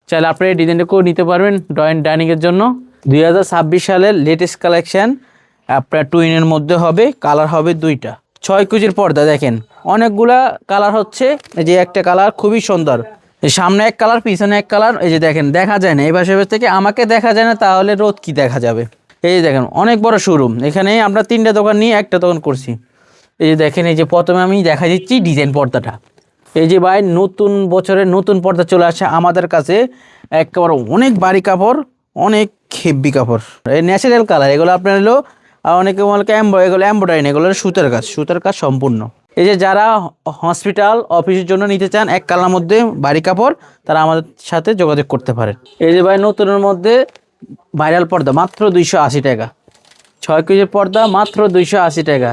চাইলে আপনি এই ডিজাইনটা করে নিতে পারবেন ডাইনিংয়ের জন্য। 2026 সালের লেটেস্ট কালেকশন, আপনার টুইনের মধ্যে হবে, কালার হবে দুইটা। 6 কেজির পর্দা দেখেন, অনেকগুলা কালার হচ্ছে। এই যে একটা কালার খুবই সুন্দর, এই সামনে এক কালার পিছনে এক কালার। এই যে দেখেন, দেখা যায় না এই পাশে থেকে, আমাকে দেখা যায় না, তাহলে রোদ কি দেখা যাবে। এই যে দেখেন, অনেক বড় শোরুম। এখানে আমরা 3টা দোকান নিয়ে একটা দোকান করছি। এই যে দেখেন, এই যে প্রথমে আমি দেখা দিচ্ছি ডিজাইন পর্দাটা। এই যে ভাই, নতুন বছরের নতুন পর্দা চলে আসে আমাদের কাছে, একেবারে অনেক ভারী কাপড়, অনেক হেভি কাপড়, এই ন্যাচারাল কালার। এগুলো আপনার হলো অনেকে এগুলো এমব্রয়ডারি, এগুলো সুতার কাজ সম্পূর্ণ। এই যে যারা হসপিটাল অফিসের জন্য নিতে চান এক কালার মধ্যে ভারী কাপড়, তারা আমাদের সাথে যোগাযোগ করতে পারেন। এই যে ভাই, নতুনের মধ্যে ভাইরাল পর্দা মাত্র 280 টাকা। 6 কেজির পর্দা মাত্র 280 টাকা,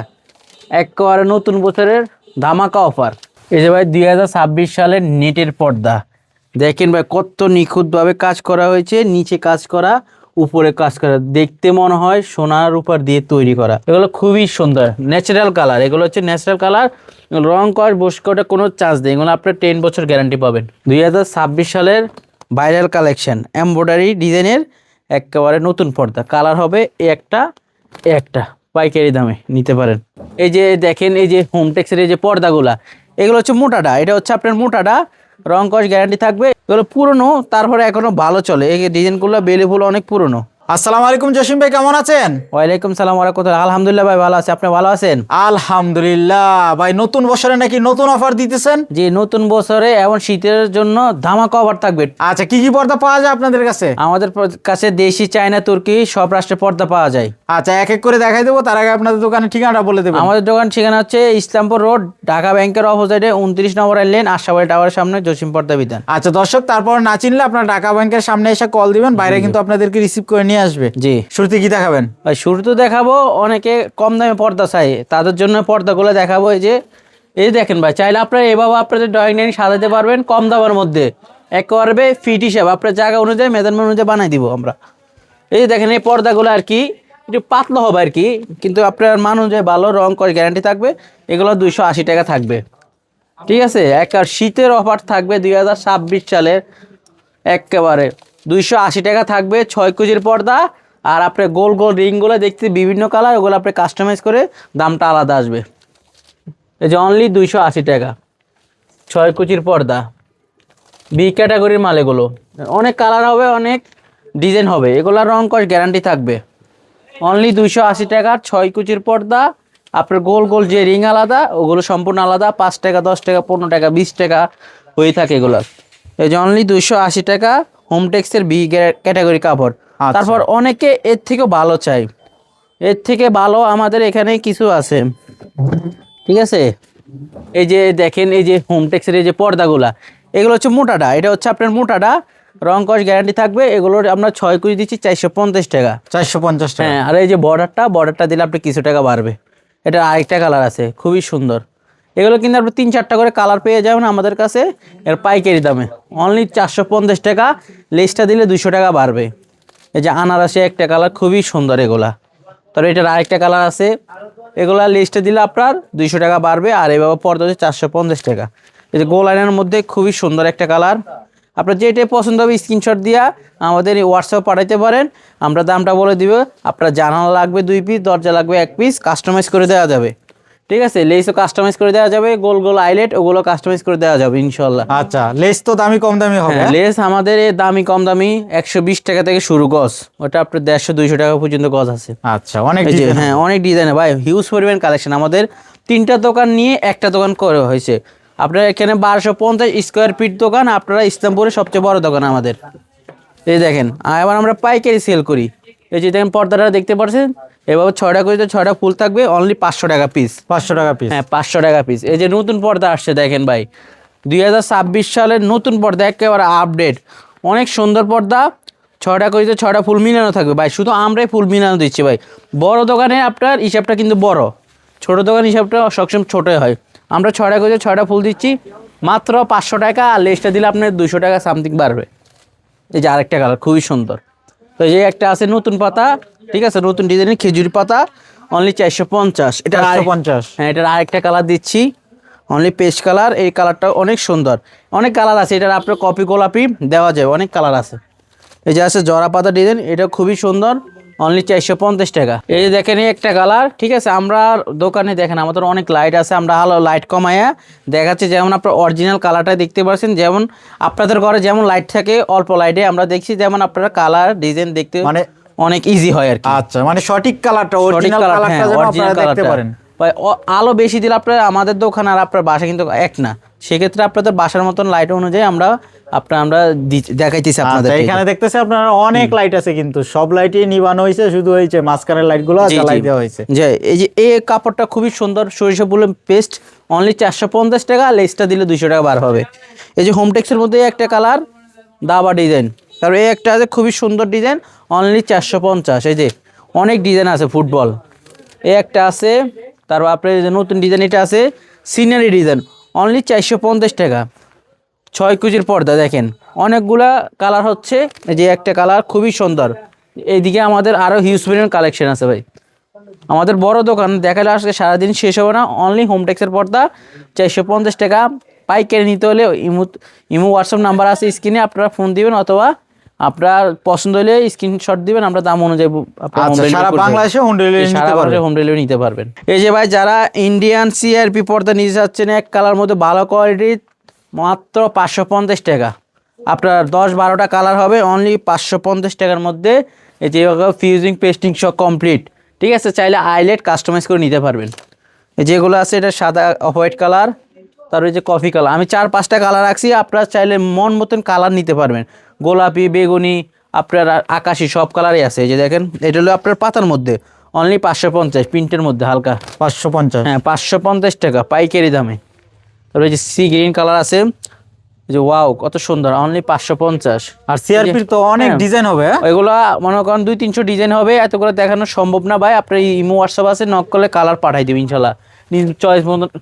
একেবারে নতুন বছরের ধামাকা অফার। এই যে ভাই, 2026 সালের নেটের পর্দা দেখেন ভাই, কত নিখুঁতভাবে কাজ করা হয়েছে। নিচে কাজ করা, উপরে কাজ করা, দেখতে মনে হয় সোনার উপর দিয়ে তৈরি করা। এগুলো খুবই সুন্দর, ন্যাচারাল কালার। এগুলো হচ্ছে ন্যাচারাল কালার, রং কস বস্কোটা কোনো চার্জ নেই। এগুলো আপনার 10 বছর গ্যারান্টি পাবেন। 2026 সালের ভাইরাল কালেকশন, এমব্রয়ডারি ডিজাইনের একেবারে নতুন পর্দা। কালার হবে একটা পাইকারি দামে নিতে পারেন। এই যে দেখেন, এই যে হোমটেক্সের এই যে পর্দাগুলা, এগুলো হচ্ছে মোটাটা। এটা হচ্ছে আপনার মোটাটা, রং কস গ্যারান্টি থাকবে। এগুলো পুরনো, তারপরে এখনো ভালো চলে। এই ডিজাইনগুলো বেলেফুল অনেক পুরনো। আসসালামু আলাইকুম জসিম ভাই, কেমন আছেন? ওয়ালাইকুম সালাম ওয়া রাহমাতুল্লাহ। আলহামদুলিল্লাহ ভাই, ভালো আছে। আপনি ভালো আছেন? আলহামদুলিল্লাহ ভাই, নতুন বছরে নাকি নতুন অফার দিতেছেন? জি, নতুন বছরে এবং শীতের জন্য ধামাকা অফার থাকবে। আচ্ছা, কি কি পর্দা পাওয়া যায় আপনাদের কাছে? আমাদের কাছে দেশি, চায়না, তুর্কি সব রাষ্ট্রের পর্দা পাওয়া যায়। আচ্ছা, এক এক করে দেখাই দেবো, তার আগে আপনাদের দোকানের ঠিকানাটা বলে দেবেন। আমাদের দোকান ঠিকানা হচ্ছে ইসলামপুর রোড, ঢাকা ব্যাংকের অপোজিটে 29 নম্বর লেন, আশাবাড়ি টাওয়ারের সামনে, জসিম পর্দা বিধান। আচ্ছা দর্শক, তারপর না চিনলে আপনার ঢাকা ব্যাংকের সামনে এসে কল দিবেন, বাইরে কিন্তু আপনাদেরকে রিসিভ করে নিয়ে আসবে। জি, শুরুতে কি দেখাবেন ভাই? শুরুতে দেখাবো, অনেকে কম দামে পর্দা চাই, তাদের জন্য পর্দাগুলো দেখাবো। এই দেখেন ভাই, চাইলে আপনারা এভাবে আপনাদের ড্রয়িং ডাইনিং সাজাতে পারবেন কম দামের মধ্যে। একেবারে ফিট হিসাব, আপনার জায়গা অনুযায়ী, মেজারমেন্ট অনুযায়ী বানাই দিব আমরা। এই যে দেখেন, এই পর্দাগুলো আর কি একটু পাতলা হবে আর কি, কিন্তু আপনার মান অনুযায়ী ভালো, রং করে গ্যারান্টি থাকবে। এগুলো 280 টাকা থাকবে, ঠিক আছে। আর শীতের অফার থাকবে 2026 সালের, একেবারে 280 টাকা থাকবে। 6 কেজির পর্দা, আর আপনার গোল গোল রিংগুলো দেখতে বিভিন্ন কালার, ওগুলো আপনি কাস্টমাইজ করে দামটা আলাদা আসবে। এই যে অনলি 280 টাকা 6 কেজির পর্দা, বি ক্যাটাগরির মাল। এগুলো অনেক কালার হবে, অনেক ডিজাইন হবে, এগুলোর রং কস গ্যারান্টি থাকবে। অনলি 280 টাকা 6 কেজির পর্দা। আপনার গোল গোল যে রিং আলাদা, ওগুলো সম্পূর্ণ আলাদা। 5 টাকা, 10 টাকা, 15 টাকা, 20 টাকা হয়ে থাকে এগুলো। এই যে অনলি 280 টাকা, হোমটেক্সের বি ক্যাটাগরি কাপড়। তারপর অনেকে এর থেকেও ভালো চাই, এর থেকে ভালো আমাদের এখানে কিছু আছে, ঠিক আছে। এই যে দেখেন, এই যে হোমটেক্সের এই যে পর্দাগুলা, এগুলো হচ্ছে মোটাটা। এটা হচ্ছে আপনার মোটাটা, রং কস গ্যারান্টি থাকবে। এগুলোর আমরা 6 কেজি দিচ্ছি 450 টাকা। 450 টাকা। হ্যাঁ, আর এই যে বর্ডারটা দিলে আপনি কিছু টাকা বাড়বে। এটা আরেকটা কালার আছে, খুবই সুন্দর। এগুলো কিন্তু আপনি 3-4টা করে কালার পেয়ে যাবেন আমাদের কাছে, এর পাইকারি দামে অনলি 450 টাকা। লেসটা দিলে 200 টাকা বাড়বে। এই যে আনারসে একটা কালার, খুবই সুন্দর এগুলা। তবে এটার আরেকটা কালার আছে, এগুলা লিস্টে দিলে আপনার 200 টাকা বাড়বে। আর এইভাবে পর্দা হচ্ছে 450 টাকা। এই যে গোল লাইনের মধ্যে খুবই সুন্দর একটা কালার। আপনার যেটাই পছন্দ হবে স্ক্রিনশট দিয়া আমাদের হোয়াটসঅ্যাপ পাঠাইতে পারেন, আমরা দামটা বলে দিব। আপনার জানালা লাগবে 2 পিস, দরজা লাগবে 1 পিস, কাস্টমাইজ করে দেওয়া যাবে, ঠিক আছে। লেসও কাস্টমাইজ করে দেওয়া যাবে, গোল গোল আইলেট ওগুলো কাস্টমাইজ করে দেওয়া যাবে ইনশাল্লাহ। আচ্ছা, লেস তো দামি কম দামি হবে? হ্যাঁ, লেস আমাদের এই দামি কম দামি 120 টাকা থেকে শুরু গজ, ওটা আপনার 150-200 টাকা পর্যন্ত গজ আছে। আচ্ছা, অনেক হ্যাঁ, অনেক ডিজাইন ভাই, হিউজ পরিমাণ কালেকশন। আমাদের 3টা দোকান নিয়ে একটা দোকান করে হয়েছে। আপনার এখানে 1250 স্কোয়ার ফিট দোকান, আপনারা ইসলামপুরের সবচেয়ে বড় দোকান আমাদের। এই দেখেন, এবার আমরা পাইকারি সেল করি। এই যে দেখেন পর্দাটা দেখতে পাচ্ছেন, এভাবে 6টা করে 6টা ফুল থাকবে, অনলি 500 টাকা পিস। 500 টাকা পিস? হ্যাঁ, 500 টাকা পিস। এই যে নতুন পর্দা আসছে দেখেন ভাই, 2026 সালের নতুন পর্দা, একেবারে আপডেট, অনেক সুন্দর পর্দা। 6টা করে 6টা ফুল মিলানো থাকবে ভাই, শুধু আমরাই ফুল মিলানো দিচ্ছি ভাই। বড় দোকানে আপনার হিসাবটা কিন্তু বড়, ছোট দোকান হিসাবটা সবসময় ছোটোই হয়। আমরা 6টা করে 6টা ফুল দিচ্ছি মাত্র 500 টাকা, আর লেসটা দিলে আপনার 200 টাকা সামথিং বাড়বে। এই যে আরেকটা কালার খুবই সুন্দর। তো এই যে একটা আছে নতুন পাতা, ঠিক আছে, নতুন ডিজাইনের খেজুরি পাতা, অনলি 450। এটা 450? হ্যাঁ, এটার আরেকটা কালার দিচ্ছি, অনলি পেস্ট কালার, এই কালারটা অনেক সুন্দর। অনেক কালার আছে, এটার আপনার কপি গোলাপি দেওয়া যায়, অনেক কালার আছে। এই যে আছে জরা পাতা ডিজাইন, এটা খুবই সুন্দর, অনলি 450 টাকা। এই যে দেখেন এই একটা কালার, ঠিক আছে। আমরা দোকানে দেখেন আমাদের অনেক লাইট আছে, আমরা আলো লাইট কমায়া দেখাচ্ছি, যেমন আপনার অরিজিনাল কালারটা দেখতে পাচ্ছেন। যেমন আপনাদের ঘরে যেমন লাইট থাকে অল্প লাইটে, আমরা দেখছি যেমন আপনারা কালার ডিজাইন দেখতে মানে অনেক ইজি হয় আর কি। আচ্ছা, মানে সঠিক কালারটা, সঠিক অরিজিনাল কালার, কালারটা হ্যাঁ যেন অরিজিনাল আপনারা দেখতে কালারটা। পারেন। ভাই আলো বেশি দিলে আপনার আমাদের দোকান আর আপনার বাসা কিন্তু এক না, সেক্ষেত্রে আপনাদের বাসার মতন লাইট অনুযায়ী আমরা দেখাইতেছি আপনাদের। আচ্ছা, এখানে দেখতেছি আপনারা অনেক লাইট আছে, কিন্তু সব লাইটই নিবানো হয়েছে, শুধু হয়েছে মাঝখানের লাইটগুলো জ্বালাই দেওয়া হয়েছে। যে এই যে এই কাপড়টা খুবই সুন্দর, সরিষা ফুলের পেস্ট, অনলি 450 টাকা, লেসটা দিলে 200 টাকা বার হবে। এই যে হোমটেক্সের মধ্যে একটা কালার দাবা ডিজাইন, তারপর এই একটা আছে খুবই সুন্দর ডিজাইন, অনলি 450। এই যে অনেক ডিজাইন আছে ফুটবল, এই একটা আছে, তারপর আপনার যে নতুন ডিজাইন এটা আছে সিনারি ডিজাইন, অনলি 450 টাকা। 6 কেজির পর্দা দেখেন, অনেকগুলা কালার হচ্ছে। এই যে একটা কালার খুবই সুন্দর। এইদিকে আমাদের আরও হিউজ পরিমাণ কালেকশন আছে ভাই, আমাদের বড় দোকান দেখালে আসলে সারাদিন শেষ হবে না। অনলি হোমটেক্সের পর্দা 450 টাকা, পাইকারি নিতে হলে ইমো হোয়াটসঅ্যাপ নাম্বার আছে স্ক্রিনে, আপনারা ফোন দিবেন অথবা আপনার পছন্দ হলে স্ক্রিনশট দিবেন, আমরা দাম অনুযায়ী আচ্ছা, সারা বাংলাদেশে হোম ডেলিভারি নিতে পারবেন। হোম ডেলিভারি নিতে পারবেন। এই যে ভাই যারা ইন্ডিয়ান সিআরপি পর্দা নিতে যাচ্ছেন এক কালার মধ্যে ভালো কোয়ালিটির, মাত্র 550 টাকা। আপনার 10-12টা কালার হবে, অনলি 550 টাকার মধ্যে। এই যে ফিউজিং পেস্টিং সব কমপ্লিট, ঠিক আছে। চাইলে আইলেট কাস্টমাইজ করে নিতে পারবেন। যেগুলো আছে এটা সাদা অফ হোয়াইট কালার, তারপরে যে কফি কালার, আমি 4-5টা কালার রাখছি, আপনারা চাইলে মন মতন কালার নিতে পারবেন। গোলাপি, বেগুনি, আপনার আকাশি সব কালারই আছে। এই যে দেখেন এটা হলো আপনার পাতার মধ্যে, অনলি 550, প্রিন্টের মধ্যে হালকা 550। হ্যাঁ 550 টাকা পাইকারি দামে। তারপরে যে সি গ্রিন কালার আছে, যে ওয়াও কত সুন্দর, অনলি 550। আর সিআরপির তো অনেক ডিজাইন হবে। এগুলো মনে করেন 200-300 ডিজাইন হবে, এতগুলো দেখানো সম্ভব না ভাই। আপনার ইমো হোয়াটসঅ্যাপ আছে, নক করলে কালার পাঠাই দেবে ইনশাল্লাহ, নিজ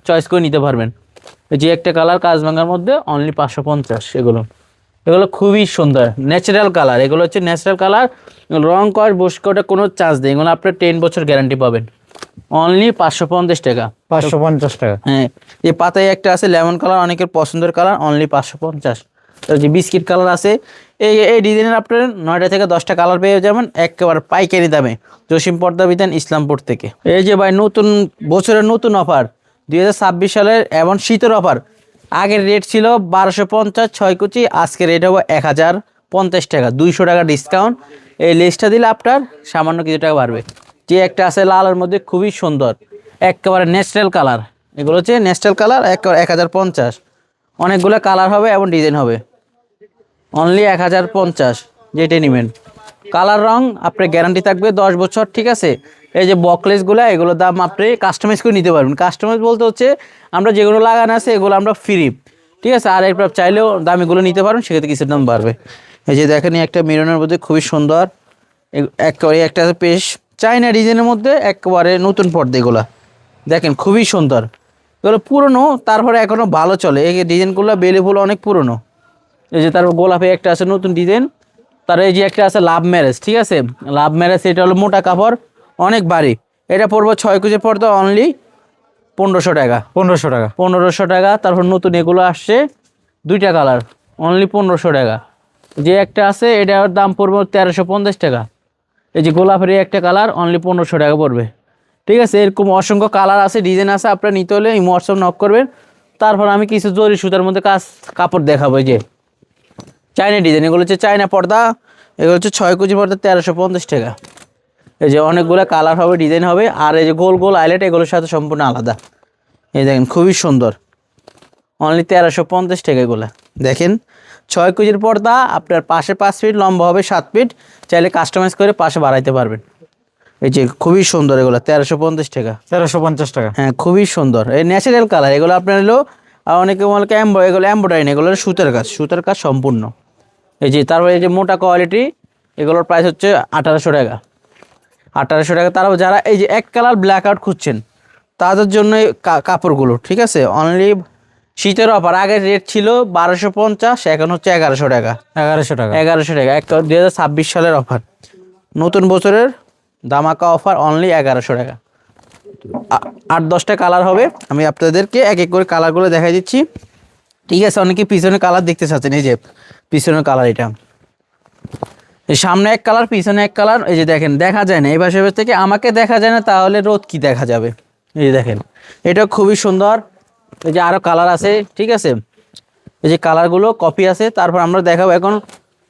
চয়েস করে নিতে পারবেন। এই যে একটা কালার কাজভাঙ্গার মধ্যে, অনলি 550। এগুলো খুবই সুন্দর ন্যাচারাল কালার, এগুলো হচ্ছে ন্যাচারাল কালার, রং কর বসকে ওটা কোনো চার্জ নেই, এগুলো আপনার 10 বছর গ্যারান্টি পাবেন, অনলি 550 টাকা। 550 টাকা। হ্যাঁ, এই পাতায় একটা আছে লেমন কালার, অনেকের পছন্দের কালার, অনলি 550। যে বিস্কিট কালার আছে, এই ডিজাইনের আপনার 9টা থেকে 10টা কালার পেয়ে যাবেন একেবারে পাইকারি দামে, জসিম পর্দা বিধান ইসলামপুর থেকে। এই যে ভাই নতুন বছরের নতুন অফার, 2026 সালের এবং শীতের অফার। আগের রেট ছিল 1250 6 কুচি, আজকে রেট হবে 1050 টাকা, 200 টাকা ডিসকাউন্ট। এই লেসটা দিলে আপনার সামান্য কিছু টাকা বাড়বে। যে একটা আছে লালের মধ্যে খুবই সুন্দর, একেবারে ন্যাচারাল কালার, এগুলো হচ্ছে ন্যাচারাল কালার, একেবারে 1050। অনেকগুলো কালার হবে এবং ডিজাইন হবে, অনলি 1050। যেটা নেবেন কালার রং আপনার গ্যারান্টি থাকবে 10 বছর, ঠিক আছে। এই যে বকলেসগুলো, এগুলোর দাম আপনি কাস্টমাইজ করে নিতে পারবেন। কাস্টমাইজ বলতে হচ্ছে আমরা যেগুলো লাগানো আছে এগুলো আমরা ফ্রি, ঠিক আছে। আর এরপর চাইলেও দামিগুলো নিতে পারবেন, সেক্ষেত্রে কিছুর দাম বাড়বে। এই যে দেখেন একটা মেরুনের মধ্যে খুবই সুন্দর, একেবারে একটা পেশ চাইনা ডিজাইনের মধ্যে একেবারে নতুন পর্দা, এগুলো দেখেন খুবই সুন্দর। এগুলো পুরনো, তারপরে এখনো ভালো চলে, এই ডিজাইনগুলো বেলিফুল অনেক পুরনো। এই যে তারপর গোলাপে একটা আছে নতুন ডিজাইন, তার এই যে একটা আছে লাভ ম্যারেজ, ঠিক আছে। লাভ ম্যারেজ এটা হলো মোটা কাপড়, অনেক ভারী, এটা পড়বো 6 কেজি পর্দা, অনলি 1500 টাকা। 1500 টাকা। 1500 টাকা। তারপর নতুন এগুলো আসছে 2টা কালার, অনলি 1500 টাকা। যে একটা আছে এটার দাম পড়বে 1350 টাকা। এই যে গোলাপের একটা কালার, অনলি 1500 টাকা পড়বে, ঠিক আছে। এরকম অসংখ্য কালার আছে, ডিজাইন আছে, আপনারা নিতে হলে এই হোয়াটসঅ্যাপ নক করবেন। তারপর আমি কিছু জরি সুতার মধ্যে কাপড় দেখাবো। এই যে চাইনা ডিজাইন, এগুলো হচ্ছে চাইনা পর্দা, এগুলো হচ্ছে 6 কেজি পর্দা, 1350 টাকা। এই যে অনেকগুলো কালার হবে, ডিজাইন হবে। আর এই যে গোল গোল আইলেট, এগুলোর সাথে সম্পূর্ণ আলাদা। এই দেখেন খুবই সুন্দর, অনলি 1350 টাকা। এগুলো দেখেন 6 কেজির পর্দা, আপনার পাশে 5 ফিট, লম্বা হবে 7 ফিট, চাইলে কাস্টমাইজ করে পাশে বাড়াইতে পারবেন। এই যে খুবই সুন্দর, এগুলো 1350 টাকা। 1350 টাকা। হ্যাঁ খুবই সুন্দর, এই ন্যাচারাল কালার, এগুলো আপনার হলো অনেকে বলে এগুলো এম্ব্রয়ডারি, এগুলো সুতার কাজ সম্পূর্ণ। এই যে তারপরে এই যে মোটা কোয়ালিটি, এগুলোর প্রাইস হচ্ছে 1800 টাকা। 1800 টাকা। তারপর যারা এই যে এক কালার ব্ল্যাক আউট খুঁজছেন তাদের জন্য কাপড়গুলো, ঠিক আছে, অনলি শীতের অফার। আগের রেট ছিল 1250, এখন হচ্ছে 1100 টাকা। 1100 টাকা। 1100 টাকা, 2026 সালের অফার, নতুন বছরের ধামাকা অফার, অনলি 1100 টাকা। 8-10টা কালার হবে, আমি আপনাদেরকে এক এক করে কালারগুলো দেখাই দিচ্ছি। ঠিক আছে, অনেকে পিছনে কালার দেখতে চাচ্ছেন, এই যে পিছনের কালার এটা, এই সামনে এক কালার পিছনে এক কালার, এই যে দেখেন দেখা যায় না এই পাশে থেকে, আমাকে দেখা যায় না তাহলে রোদ কি দেখা যাবে। এই যে দেখেন এটা খুবই সুন্দর, এই যে আরো কালার আছে। ঠিক আছে, এই যে কালারগুলো কপি আছে। তারপর আমরা দেখাবো এখন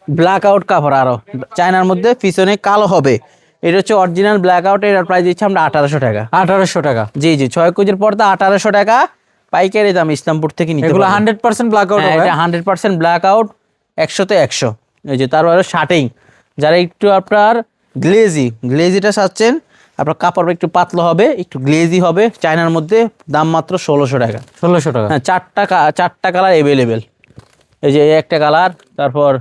ব্ল্যাক আউট কাপড়, আরো চায়নার মধ্যে পিছনে কালো হবে। এটা হচ্ছে অরিজিনাল ব্ল্যাক আউট, এটার প্রাইস দিচ্ছি আমরা 1800 টাকা। 1800 টাকা। জি জি, 6 কেজির পর্দা 1800 টাকা পাইকারি দাম, ইসলামপুর থেকে নিতে এগুলো পারবেন। 100% ব্ল্যাক আউট হ্যাঁ, হবে। এটা 100% ব্ল্যাক আউট, 100-তে 100। এই যে তারপরে শার্টিং, যারা একটু আপনার গ্লেজিটা চাচ্ছেন, আপনার কাপড় একটু পাতলা হবে, একটু গ্লেজি হবে, চায়নার মধ্যে, দাম মাত্র 1600 টাকা। 1600 টাকা। হ্যাঁ, চারটা কালার অ্যাভেলেবেল। এই যে এই একটা কালার, তারপর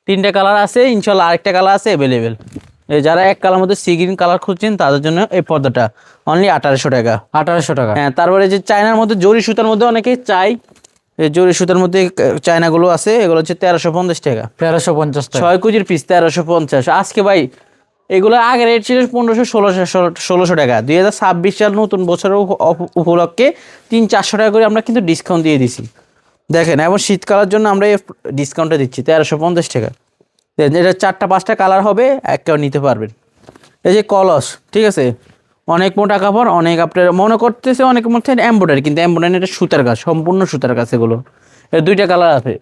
3টে কালার আছে, ইনশাল্লাহ আরেকটা কালার আছে অ্যাভেলেবেল। এই যারা এক কালার মধ্যে সি গ্রিন কালার খুঁজছেন তাদের জন্য এই পর্দাটা অনলি 1800 টাকা। 1800 টাকা। হ্যাঁ, তারপরে যে চায়নার মধ্যে জরি সুতার মধ্যে অনেকেই চাই, এই জরি সুতার মধ্যে চায়নাগুলো আছে, এগুলো হচ্ছে 1350 টাকা। 1350 টাকা। 6 কেজির পিস 1350। আজকে ভাই এগুলো আগে রেট ছিল 1500-1600 টাকা। 2026 সাল নতুন বছরের উপলক্ষে 300-400 টাকা করে আমরা কিন্তু ডিসকাউন্ট দিয়ে দিছি দেখেন। এবং শীতকালের জন্য আমরা এই ডিসকাউন্টটা দিচ্ছি 1350 টাকা। এটা 4-5টা কালার হবে, একটাও নিতে পারবেন। এই যে কলস, ঠিক আছে, অনেক মোটা কাপড়, অনেক আপনার মনে করতেছে অনেক মধ্যে এমব্রয়ডারি, কিন্তু এমব্রয়ডারি এটা সুতার কাজ, সম্পূর্ণ সুতার কাজ। এগুলো এর 2টা কালার আছে,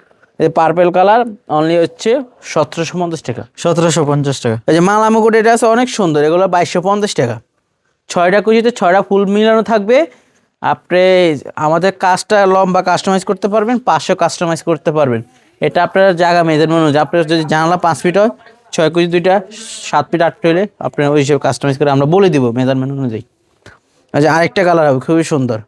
এই পার্পেল কালার অনলি হচ্ছে 1750 টাকা। 1750 টাকা। এই যে মালা মুকুট এটা আছে অনেক সুন্দর, এগুলো 2250 টাকা। 6টা কুচিতে 6টা ফুল মিলানো থাকবে। আপনি আমাদের কাজটা লম্বা কাস্টমাইজ করতে পারবেন, 500 কাস্টমাইজ করতে পারবেন। এটা আপনার জায়গা মেজারমেন্ট অনুযায়ী, আপনার যদি জানালা 5 ফিট হয়, 6 কুচি 2টা 7 ফিট 8 হলে আপনার ওই হিসেবে কাস্টমাইজ করে আমরা বলে দিব মেজারমেন্ট অনুযায়ী। আচ্ছা, আরেকটা কালার হবে খুবই সুন্দর,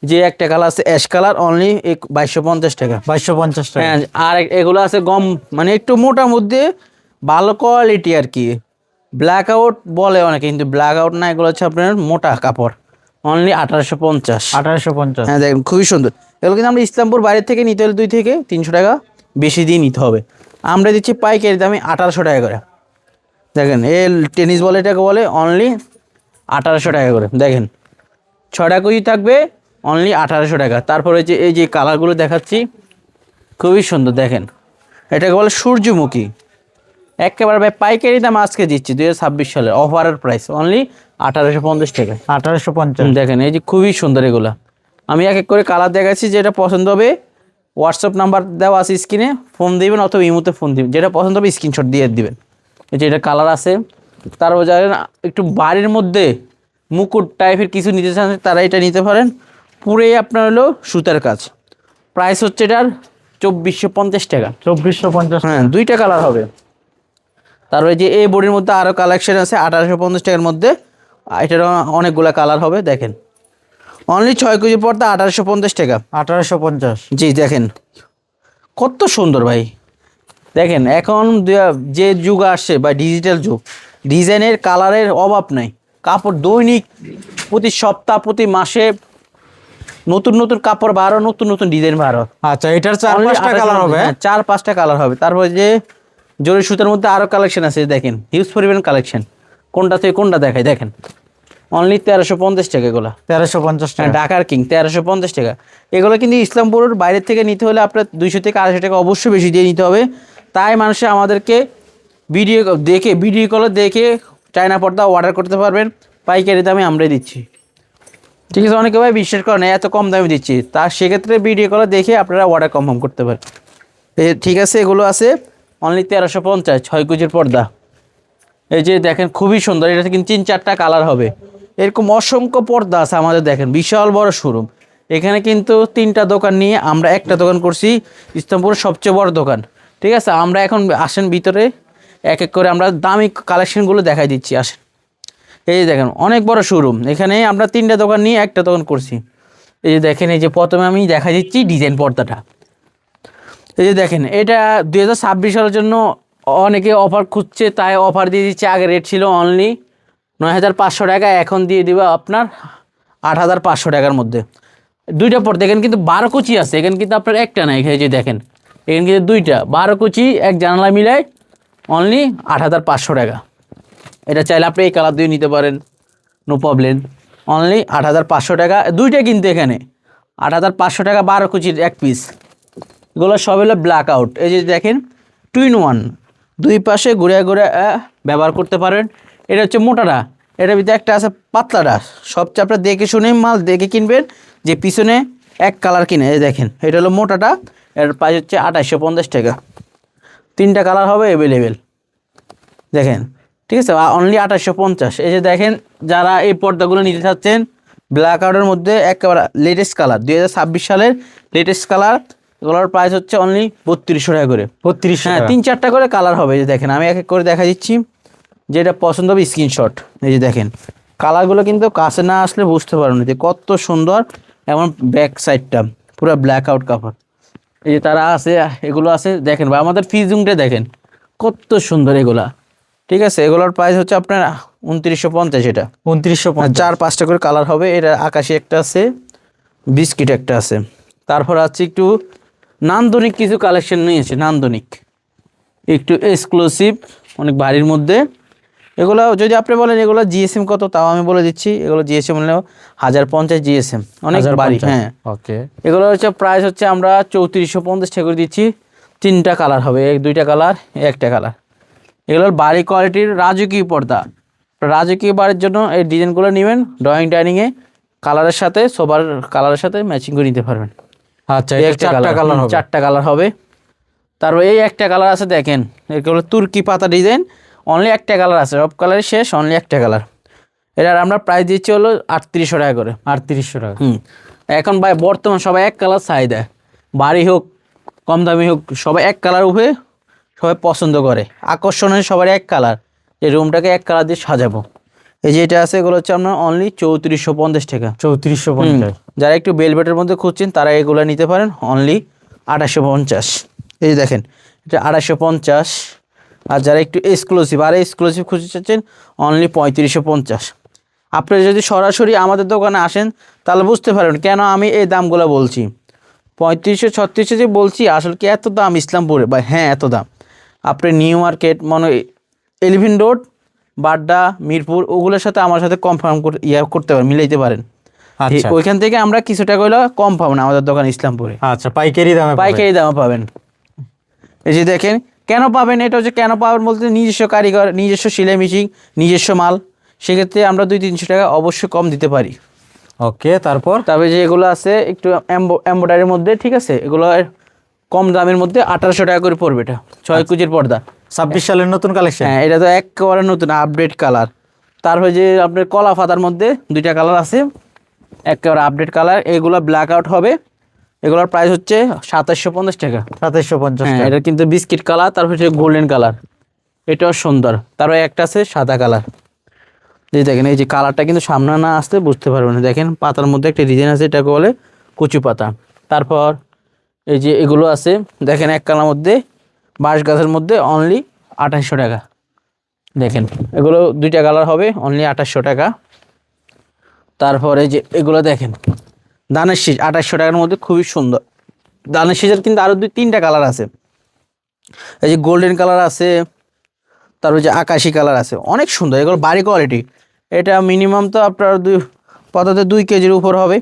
যে একটা কালার আছে অ্যাশ কালার, অনলি 2250 টাকা। 2250 টাকা। হ্যাঁ, আর এগুলো আছে গম, মানে একটু মোটার মধ্যে, ভালো কোয়ালিটি আর কি। ব্ল্যাক আউট বলে অনেকে, কিন্তু ব্ল্যাক আউট না, এগুলো হচ্ছে আপনার মোটা কাপড়, অনলি 1850। 1850। হ্যাঁ দেখেন খুবই সুন্দর। এগুলো কিন্তু আমরা ইসলামপুর বাইরে থেকে নিতে হলে 2 থেকে 300 টাকা বেশি দিয়ে নিতে হবে। আমরা দিচ্ছি পাইকারি দামে 1800 টাকা করে। দেখেন এই টেনিস বল এটাকে বলে, অনলি 1800 টাকা করে। দেখেন 6টা কুচি থাকবে, অনলি 1800 টাকা। তারপরে যে এই যে কালারগুলো দেখাচ্ছি খুবই সুন্দর, দেখেন এটাকে বলে সূর্যমুখী। একেবারে ভাই পাইকারি দাম আজকে দিচ্ছি 2026 সালের অফারের প্রাইস, অনলি 1850 টাকা। 1850। দেখেন এই যে খুবই সুন্দর এগুলা। আমি এক এক করে কালার দেখাচ্ছি, যেটা পছন্দ হবে হোয়াটসঅ্যাপ নাম্বার দেওয়া আছে স্ক্রিনে, ফোন দিবেন অথবা ইমোতে ফোন দিবেন, যেটা পছন্দ হবে স্ক্রিনশট দিয়ে দিবেন। এই যে এটা কালার আছে। তারপর যারা একটু বাড়ির মধ্যে মুকুট টাইপের কিছু নিতে চান তারা এটা নিতে পারেন। পুরোই আপনার হলো সুতার কাজ, প্রাইস হচ্ছে এটার 2450 টাকা। 2450। হ্যাঁ, 2টা কালার হবে। তারপরে যে এই বডির মধ্যে আরও কালেকশন আছে 1850 টাকার মধ্যে, এটার অনেকগুলো কালার হবে। দেখেন অনলি 6 কেজি পর্দা 1850 টাকা। 1850। জি দেখেন কত সুন্দর ভাই। দেখেন এখন যে যুগ আসছে বা ডিজিটাল যুগ, ডিজাইনের কালারের অভাব নাই। কাপড় দৈনিক, প্রতি সপ্তাহ, প্রতি মাসে নতুন নতুন কাপড় বারো, নতুন নতুন ডিজাইন বারো। আচ্ছা, এটার 4-5টা কালার হবে। 4-5টা কালার হবে। তারপরে যে জরি সুতার মধ্যে আরো কালেকশন আছে, দেখেন হিউজ পরিমাণ কালেকশন। কোনটা থেকে কোনটা দেখাই, দেখেন অনলি 1350 টাকা এগুলো। 1350 টাকা। ঢাকার কিং 1350 টাকা। এগুলো কিন্তু ইসলামপুরের বাইরে থেকে নিতে হলে আপনার 200 থেকে 250 টাকা অবশ্যই বেশি দিয়ে নিতে হবে। তাই মানুষে আমাদেরকে ভিডিও কলে দেখে চায়না পর্দা অর্ডার করতে পারবেন, পাইকারি দামে আমরাই দিচ্ছি। ঠিক আছে, অনেকে ভাই বিশ্বাস করেন এত কম দামে দিচ্ছি, তা সেক্ষেত্রে ভিডিও কলে দেখে আপনারা অর্ডার কনফার্ম করতে পারেন। ঠিক আছে, এগুলো আছে অনলি 1350, 6 কেজির পর্দা। এই যে দেখেন খুবই সুন্দর, এটা কিন্তু 3-4টা কালার হবে। এরকম অসংখ্য পর্দা আছে আমাদের, দেখেন বিশাল বড় শোরুম। এখানে কিন্তু 3টা দোকান নিয়ে আমরা একটা দোকান করছি, ইসলামপুরের সবচেয়ে বড় দোকান। ঠিক আছে, আমরা এখন আসেন ভিতরে, এক এক করে আমরা দামি কালেকশনগুলো দেখাই দিচ্ছি, আসেন। এই যে দেখেন অনেক বড় শোরুম, এখানে আমরা 3টা দোকান নিয়ে একটা দোকান করছি। এই যে দেখেন, এই যে প্রথমে আমি দেখা দিচ্ছি ডিজাইন পর্দাটা। এই যে দেখেন এটা 2026 সালের জন্য অনেকে অফার খুঁজছে, তাই অফার দিয়ে দিচ্ছে। আগে রেট ছিল অনলি 9500 টাকা, এখন দিয়ে দিব আপনার 8500 টাকার মধ্যে। 2টা পর্দা, এখানে কিন্তু 12 কুচি আছে, এখানে কিন্তু আপনার একটা না। এখানে যে দেখেন এখানে কিন্তু 2টা 12 কুচি, এক জানালা মিলায় অনলি 8500 টাকা। এটা চাইলে আপনি এই কালার দিয়ে নিতে পারেন, নো প্রবলেম। অনলি 8,500 টাকা, দুইটা কিন্তু এখানে 8,500 টাকা 12 কুচির এক পিস। এগুলো সব হলো ব্ল্যাক আউট। এই যে দেখেন 2 in 1, দুই পাশে ঘুরে ঘুরে ব্যবহার করতে পারবেন। এটা হচ্ছে মোটাটা, এটার ভিতরে একটা আছে পাতলাটা। সবচেয়ে আপনারা দেখে শুনে মাল দেখে কিনবেন, যে পিছনে এক কালার কিনে। এই দেখেন এটা হলো মোটাটা, এর প্রাইস হচ্ছে 2,850 টাকা। 3টা কালার হবে অ্যাভেলেবেল, দেখেন ঠিক আছে, অনলি 2,850। এই যে দেখেন যারা এই পর্দাগুলো নিতে চাচ্ছেন ব্ল্যাক আউটের মধ্যে একেবারে লেটেস্ট কালার, 2026 সালের লেটেস্ট কালার, এগুলোর প্রাইস হচ্ছে অনলি 3200 টাকা করে। 3200 হ্যাঁ, 3-4টা করে কালার হবে। এই যে দেখেন আমি এক এক করে দেখা দিচ্ছি, যেটা পছন্দ হবে স্ক্রিনশট। এই যে দেখেন কালারগুলো কিন্তু কাছে না আসলে বুঝতে পারবেন যে কত সুন্দর। এমন ব্যাক সাইডটা পুরো ব্ল্যাক আউট কাপড়। এই যে তারা আছে, এগুলো আছে দেখেন, বা আমাদের ফিজুংটা দেখেন কত সুন্দর এগুলা। ঠিক আছে, এগুলোর প্রাইস হচ্ছে আপনার 2,950। এটা 2950। 4-5টা করে কালার হবে। এটা আকাশি একটা আছে, বিস্কিট একটা আছে। তারপর আছে একটু নান্দনিক কিছু কালেকশন নিয়েছে, নান্দনিক একটু এক্সক্লুসিভ, অনেক বাড়ির মধ্যে। এগুলো যদি আপনি বলেন এগুলো জিএসএম কত, তাও আমি বলে দিচ্ছি। এগুলো জিএসএম হলেও 1050 জিএসএম, অনেক বাড়ি। হ্যাঁ, ওকে। এগুলো হচ্ছে প্রাইস হচ্ছে আমরা 3450 টাকা করে দিচ্ছি। 3টা কালার হবে, 2টা কালার, একটা কালার। এগুলোর বাড়ি কোয়ালিটির রাজকীয় পর্দা। রাজকীয় বাড়ির জন্য এই ডিজাইনগুলো নেবেন, ড্রয়িং ডাইনিংয়ে কালারের সাথে, সবার কালারের সাথে ম্যাচিং করে নিতে পারবেন। আচ্ছা, এই এটা 4টা কালার হবে। 4টা কালার হবে। তারপর এই একটা কালার আছে দেখেন, এগুলো তুর্কি পাতা ডিজাইন, অনলি একটা কালার আছে, সব কালারই শেষ, অনলি একটা কালার। এটার আমরা প্রাইস দিচ্ছি হলো 3800 টাকা করে। 3800 টাকা। এখন ভাই বর্তমান সবাই এক কালার চাহিদা, বাড়ি হোক কম দামি হোক, সবাই এক কালার উপরে সবাই পছন্দ করে। আকর্ষণীয় সবার এক কালার, এই রুমটাকে এক কালার দিয়ে সাজাবো। এই যে এটা আছে, এগুলো হচ্ছে আপনার অনলি 3450 টাকা। 3450। যারা একটু বেলভেটের মধ্যে খুঁজছেন তারা এগুলো নিতে পারেন, অনলি 2850। এই যে দেখেন এটা 2850। আর যারা একটু এক্সক্লুসিভ, আর এক্সক্লুসিভ খুঁজতে চাচ্ছেন, অনলি 3550। আপনি যদি সরাসরি আমাদের দোকানে আসেন তাহলে বুঝতে পারবেন কেন আমি এই দামগুলো বলছি। 3500-3600 যে বলছি, আসলে কি এত দাম ইসলামপুরে? বা হ্যাঁ, এত দাম। আপনি নিউ মার্কেট মানে এলিভেন রোড, বাড্ডা, মিরপুর, ওগুলোর সাথে আমার সাথে কনফার্ম করতে পারেন, মিলাইতে পারেন। আচ্ছা, ওইখান থেকে আমরা কিছু টাকা হইলেও কম পাবো না আমাদের দোকান ইসলামপুরে, আচ্ছা, পাইকারি দামে পাবেন। পাইকারি দামে পাবেন। এই যে দেখেন কেন পাবেন, এটা হচ্ছে কেন পাবেন বলতে, নিজস্ব কারিগর, নিজস্ব সেলাই মেশিন, নিজস্ব মাল, সেক্ষেত্রে আমরা 200-300 টাকা অবশ্যই কম দিতে পারি। ওকে, তারপরে যে এগুলো আছে একটু এমব্রয়ডারির মধ্যে, ঠিক আছে, এগুলো কম দামের মধ্যে 1800 টাকা করে পড়বে। এটা 6 কুচির পর্দা, 26 সালের নতুন কালেকশন। হ্যাঁ, এটা তো একেবারে নতুন আপডেট কালার। তারপরে যে আপনার কলা পাতার মধ্যে 2টা কালার আছে, একেবারে আপডেট কালার। এগুলো ব্ল্যাক আউট হবে। এগুলোর প্রাইস হচ্ছে 2750 টাকা। 2750 হ্যাঁ, টাকা। এটা কিন্তু বিস্কিট কালার, তারপর হচ্ছে গোল্ডেন কালার, এটাও সুন্দর। তারপর একটা আছে সাদা কালার। এই দেখেন এই যে কালারটা কিন্তু সামনে না আসতে বুঝতে পারবেন না। দেখেন পাতার মধ্যে একটা ডিজাইন আছে, এটাকে বলে কচু পাতা। তারপর এই যে এগুলো আছে দেখেন, এক কালার মধ্যে বাঁশ গাছের মধ্যে, অনলি 2800 টাকা। দেখেন এগুলো 2টা কালার হবে, অনলি 2800 টাকা। তারপরে যে এগুলো দেখেন দানের শীষ, 2800 টাকার মধ্যে, খুবই সুন্দর। দানের শীষের কিন্তু আরো 2-3টা কালার আছে। এই যে গোল্ডেন কালার আছে, তারপর যে আকাশি কালার আছে, অনেক সুন্দর। এগুলো বাড়ি কোয়ালিটি। এটা মিনিমাম তো আপনার পাতাতে 2 কেজির উপর হবে।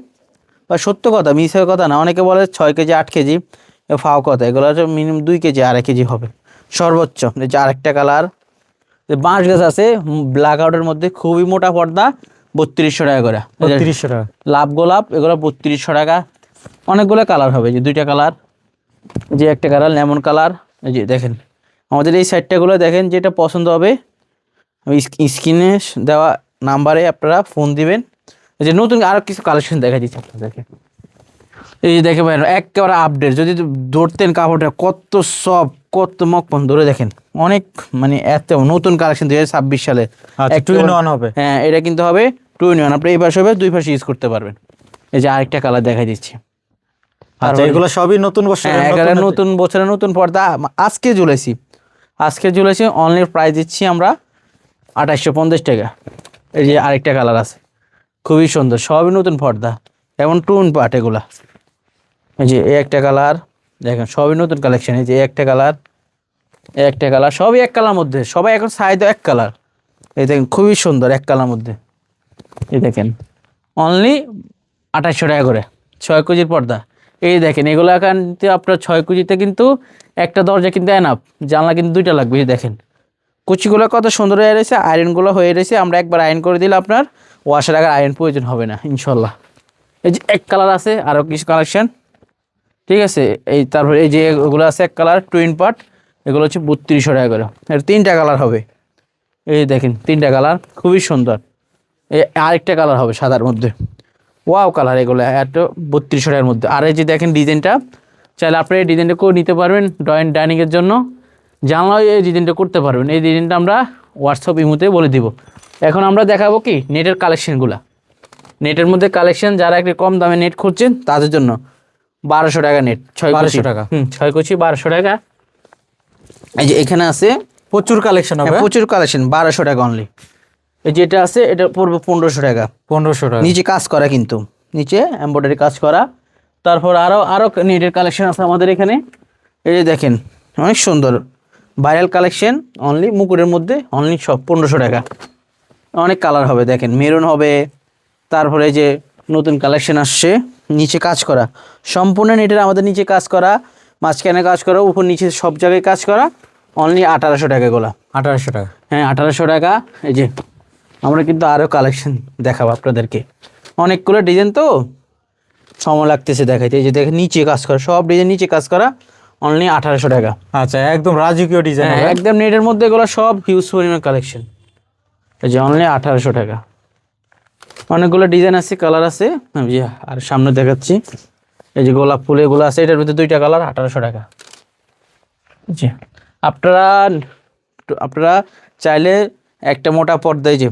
বা সত্য কথা, মিসের কথা না। অনেকে বলে 6 কেজি 8 কেজি, ফাও কথা। এগুলো হচ্ছে মিনিমাম 2 কেজি 2.5 কেজি হবে সর্বোচ্চ। এই যে আরেকটা কালার, বাঁশ গাছ আছে ব্ল্যাক আউটের মধ্যে, খুবই মোটা পর্দা, 3200 টাকা করে। 3200 টাকা। লাভ গোলাপ, এগুলো 3200 টাকা। অনেকগুলো কালার হবে, যে 2টা কালার, যে একটা কালার লেমন কালার। এই যে দেখেন আমাদের এই সাইডটাগুলো দেখেন, যেটা পছন্দ হবে স্ক্রিনে দেওয়া নাম্বারে আপনারা ফোন দিবেন। এই যে নতুন আরও কিছু কালেকশন দেখা দিচ্ছে আপনাদেরকে। এই যে দেখে ভাই একেবারে আপডেট, যদি ধরতেন কাপড়টা কত সফট, কত মকপন, ধরে দেখেন অনেক, মানে এত নতুন কালেকশন 2026 সালে। আচ্ছা, 2 in 1 হবে। হ্যাঁ, এটা কিন্তু হবে 2 in 1। আপনি এই পাশে হবে, 2 পাশে ইউজ করতে পারবেন। এই যে আরেকটা কালার দেখাই দিচ্ছি। আচ্ছা, এগুলো সবই নতুন বছরের নতুন বছরের নতুন পর্দা আজকে ঝুলেছি। অনলি প্রাইস দিচ্ছি আমরা 2850 টাকা। এই যে আরেকটা কালার আছে, খুবই সুন্দর, সবই নতুন পর্দা, এমন টুন পাট এগুলা। এই যে এই একটা কালার দেখেন, সবই নতুন কালেকশন। এই যে একটা কালার, সবই এক কালার মধ্যে, সবাই এখন চাহিদা এক কালার। এই দেখেন খুবই সুন্দর এক কালার মধ্যে। এই দেখেন অনলি 2800 টাকা করে 6 কেজির পর্দা। এই দেখেন এগুলো এখানতে আপনার 6 কেজিতে কিন্তু একটা দরজা কিন্তু এনাফ, জানলা কিন্তু দুইটা লাগবে। এই দেখেন কুচিগুলো কত সুন্দর হয়ে রয়েছে, আয়রনগুলো হয়ে রয়েছে। আমরা একবার আয়রন করে দিলে আপনার ওয়াশের আগে আয়রন প্রয়োজন হবে না ইনশাল্লাহ। এই যে এক কালার আছে, আরও কিছু কালেকশন, ঠিক আছে। এই তারপরে এই যে এগুলো আছে এক কালার টুইন পার্ট, এগুলো হচ্ছে 3200 টাকা করে। এর 3টা কালার হবে, এই দেখেন 3টা কালার খুবই সুন্দর। এই আরেকটা কালার হবে সাদার মধ্যে, ওয়াও কালার, এগুলো এত 3200 টাকার মধ্যে। আর এই যে দেখেন ডিজাইনটা, চাইলে আপনি এই ডিজাইনটা করে নিতে পারবেন ডাইনিংয়ের জন্য, জানলাও এই ডিজাইনটা করতে পারবেন। এই ডিজাইনটা আমরা হোয়াটসঅ্যাপ ইমোতে বলে দিব। এখন আমরা দেখাবো কি নেটের কালেকশনগুলো। নেটের মধ্যে কালেকশন, যারা একটু কম দামে নেট খুঁজছেন তাদের জন্য 1200 টাকা নেট, 1200 টাকা। 6 কুচি 1200 টাকা। এই যে এখানে আছে প্রচুর কালেকশন হবে, প্রচুর কালেকশন, 1200 টাকা অনলি। এই যেটা আছে এটা পড়বে 1500 টাকা। 1500 টাকা। নিচে কাজ করা, কিন্তু নিচে এমব্রয়ডারি কাজ করা। তারপর আরও নেটের কালেকশন আছে আমাদের এখানে। এই যে দেখেন অনেক সুন্দর ভাইরাল কালেকশন, অনলি মুকুরের মধ্যে অনলি সব 1500 টাকা। অনেক কালার হবে, দেখেন মেরুন হবে, তারপরে যে নতুন কালেকশন আসছে নিচে কাজ করা, সম্পূর্ণ নেটের আমাদের নিচে কাজ করা, মাঝখানে কাজ করা, উপর নিচে সব জায়গায় কাজ করা, অনলি 1800 টাকা এগুলো। 1800 টাকা। হ্যাঁ 1800 টাকা। এই যে আমরা কিন্তু আরও কালেকশন দেখাবো আপনাদেরকে, অনেকগুলো ডিজাইন তো সময় লাগতেছে দেখাইতে। এই যে দেখেন নিচে কাজ করা, সব ডিজাইন নিচে কাজ করা, অনলি 1800 টাকা। আচ্ছা, একদম রাজকীয় ডিজাইন হবে। একদম নেটের মধ্যে এগুলো সব হিউজ পরিমাণ কালেকশন। এই যে অনলি 1800 টাকা। অনেকগুলো ডিজাইন আছে, কালার আছে। আমি যে আর সামনে দেখাচ্ছি, এই যে গোলাপ ফুল এগুলো আছে, এটার ভিতরে 2টা কালার, 1800 টাকা। জি, আপনারা চাইলে একটা মোটা পর্দা, এই যে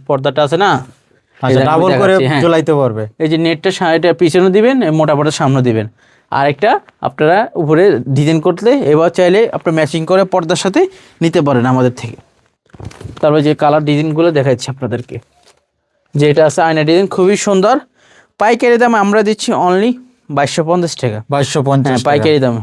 পর্দাটা আছে না, আচ্ছা, আমি ডাবল করে দেখাচ্ছি, হ্যাঁ। ঝুলাইতে পারবে। এই যে নেটটা এটা পিছনে দিবেন, এই মোটা পর্দা সামনে দিবেন, আর একটা আপনারা উপরে ডিজাইন করলে এবার চাইলে আপনার ম্যাচিং করে পর্দার সাথে নিতে পারেন আমাদের থেকে। তারপরে যে কালার ডিজাইনগুলো দেখাচ্ছি আপনাদেরকে, যে এটা আছে আয়না ডিজাইন, খুবই সুন্দর। পাইকারি দাম আমরা দিচ্ছি অনলি 2250 টাকা। 2250 হ্যাঁ টাকা। পাইকারি দামে।